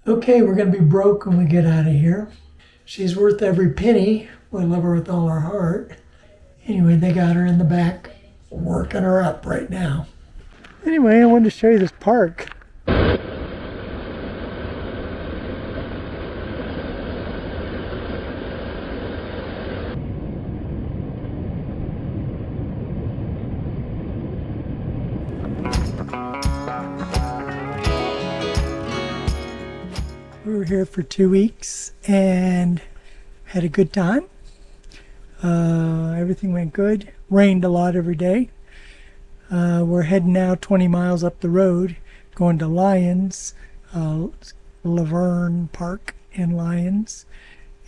Okay, we're going to be broke when we get out of here. She's worth every penny. We love her with all our heart. Anyway, they got her in the back, working her up right now. Anyway, I wanted to show you this park. We were here for 2 weeks and had a good time. Everything went good. Rained a lot every day. We're heading now 20 miles up the road, going to Lyons, LaVern Park in Lyons.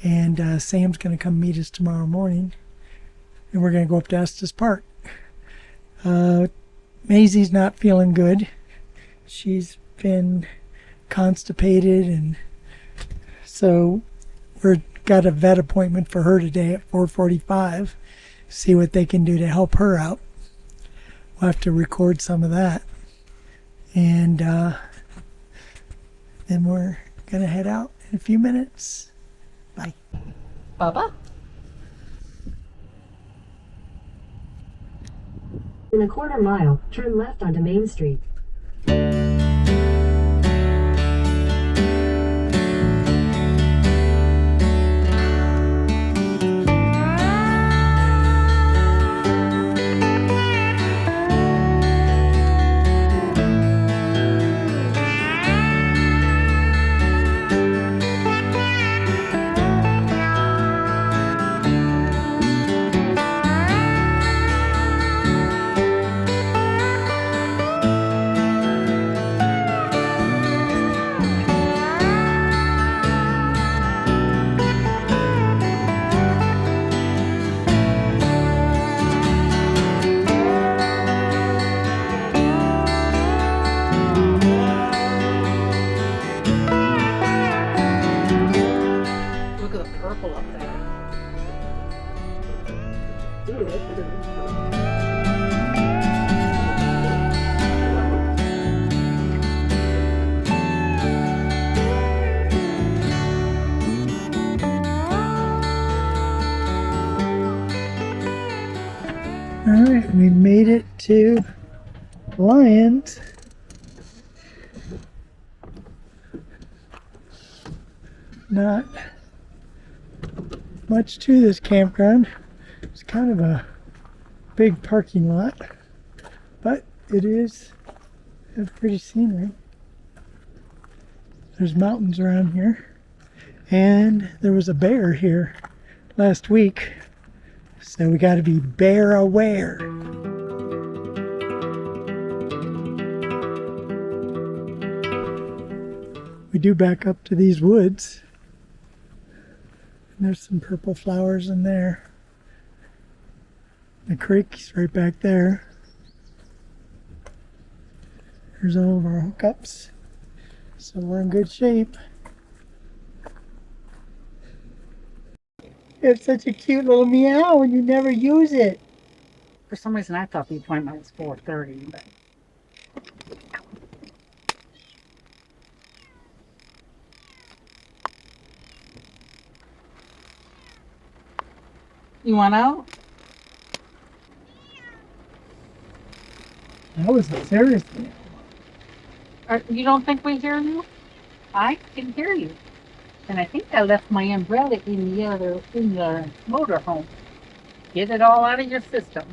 And Sam's going to come meet us tomorrow morning. And we're going to go up to Estes Park. Maisy's not feeling good. She's been constipated, and so we've got a vet appointment for her today at 4:45. See what they can do to help her out. We'll have to record some of that. And then we're going to head out in a few minutes. Bye. Baba? In a quarter mile, turn left onto Main Street. Look at the purple up there. Ooh, that's pretty. All right, we made it to Lyons. Not much to this campground. It's kind of a big parking lot, but it is a pretty scenery. There's mountains around here, and there was a bear here last week, so we got to be bear aware. We do back up to these woods. There's some purple flowers in there. The creek's right back there. Here's all of our hookups. So we're in good shape. You have such a cute little meow and you never use it. For some reason, I thought the appointment was 4:30, but. You want out? That was a serious meow. You don't think we hear you? I can hear you. And I think I left my umbrella in the motorhome. Get it all out of your system.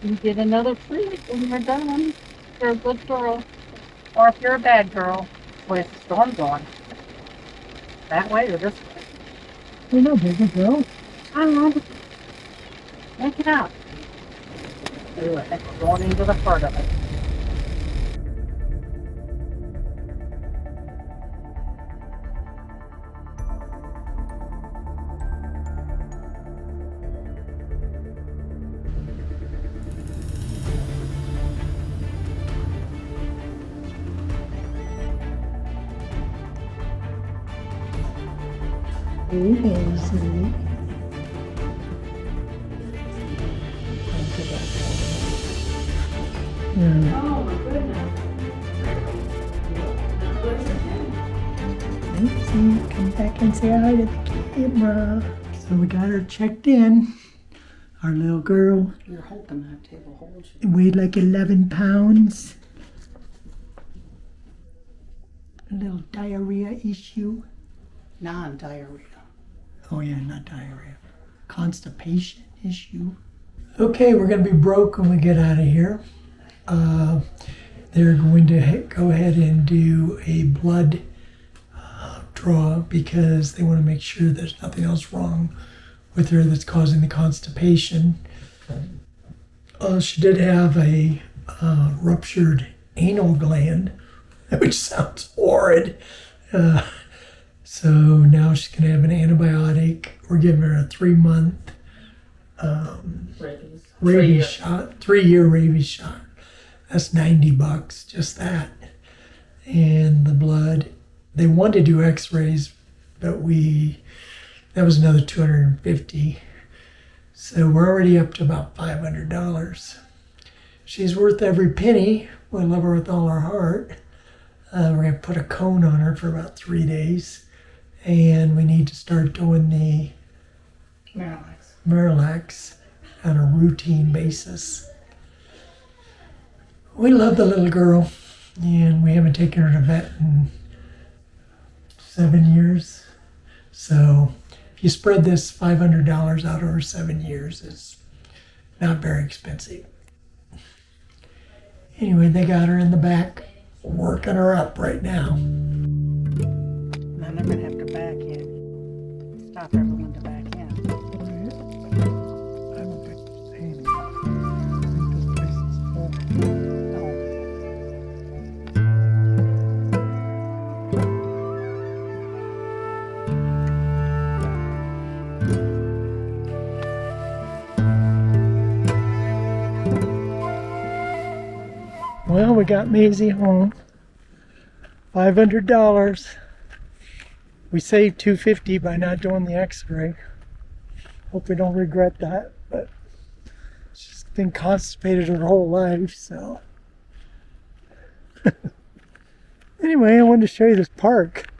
You get another treat when you're done. You're a good girl. Or if you're a bad girl, where's the storm going? That way or this way? You're no bigger girl. I don't know. Make it out. Ooh, I think we're going into the heart of it. Maizy. Yeah. Oh my goodness. Maizy, come back and say hi to the camera. So we got her checked in. Our little girl You're hoping that table holds you. weighed like 11 pounds. A little diarrhea issue. Non-diarrhea. Oh yeah, not diarrhea. Constipation issue. Okay, we're gonna be broke when we get out of here. They're going to go ahead and do a blood draw because they want to make sure there's nothing else wrong with her that's causing the constipation. She did have a ruptured anal gland, which sounds horrid. So now she's going to have an antibiotic. We're giving her a 3-month rabies shot, 3-year rabies shot. That's $90, just that. And the blood, they wanted to do x-rays, but that was another $250. So we're already up to about $500. She's worth every penny. We love her with all our heart. We're going to put a cone on her for about 3 days. And we need to start doing the Miralax on a routine basis. We love the little girl, and we haven't taken her to vet in 7 years. So if you spread this $500 out over 7 years, it's not very expensive. Anyway, they got her in the back, working her up right now. Then they're gonna have to back in. Stop everyone to back in. I don't think there's any. I think this place is full. Oh. Well, we got Maizy home. $500. We saved $250 by not doing the x-ray. Hope we don't regret that, but she's been constipated her whole life, so. Anyway, I wanted to show you this park.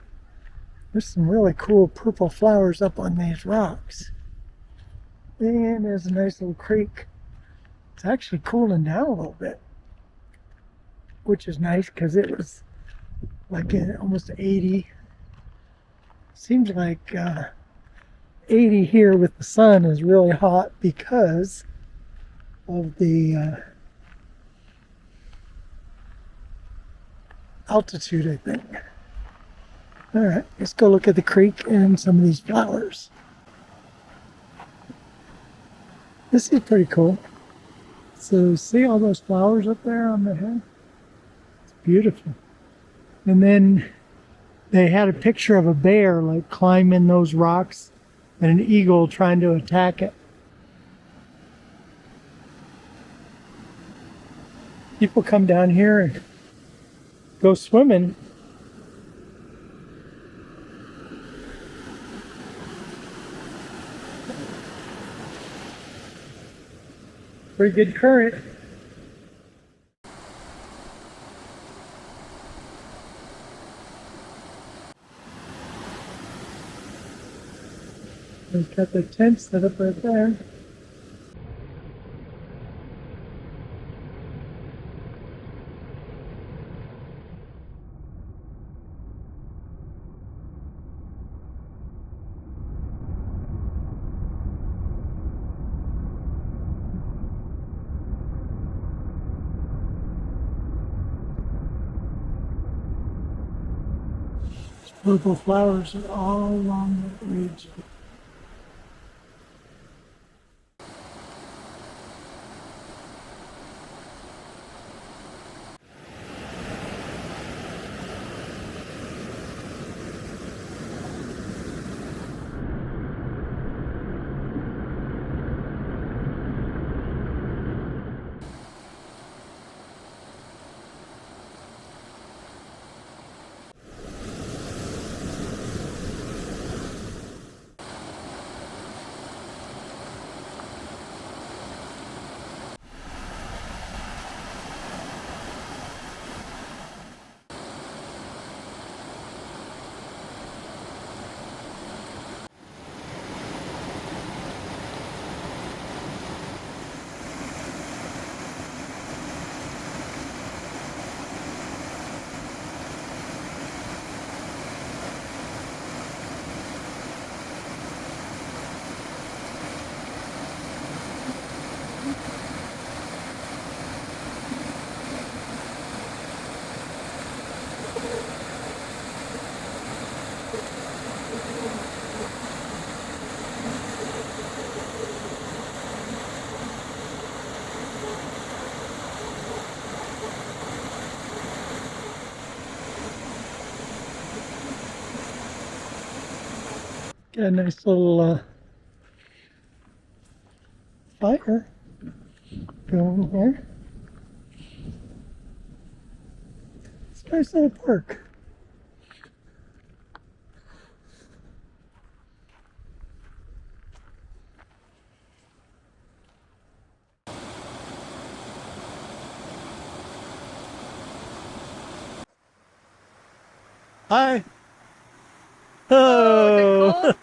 There's some really cool purple flowers up on these rocks. And there's a nice little creek. It's actually cooling down a little bit, which is nice because it was like almost 80. Seems like 80 here with the sun is really hot because of the altitude, I think. All right, let's go look at the creek and some of these flowers. This is pretty cool. So see all those flowers up there on the hill? It's beautiful. And then they had a picture of a bear like climbing those rocks and an eagle trying to attack it. People come down here and go swimming. Pretty good current. We've got the tent set up right there. Purple flowers are all along the ridge. Got a nice little fire going here. It's a nice little park. Hi. Oh.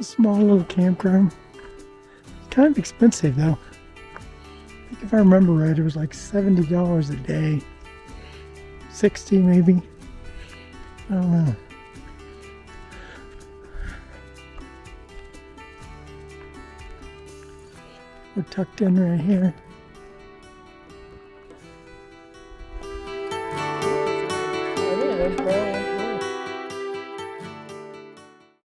Small little campground. Kind of expensive though. I think if I remember right, it was like $70 a day. 60 maybe. I don't know. We're tucked in right here.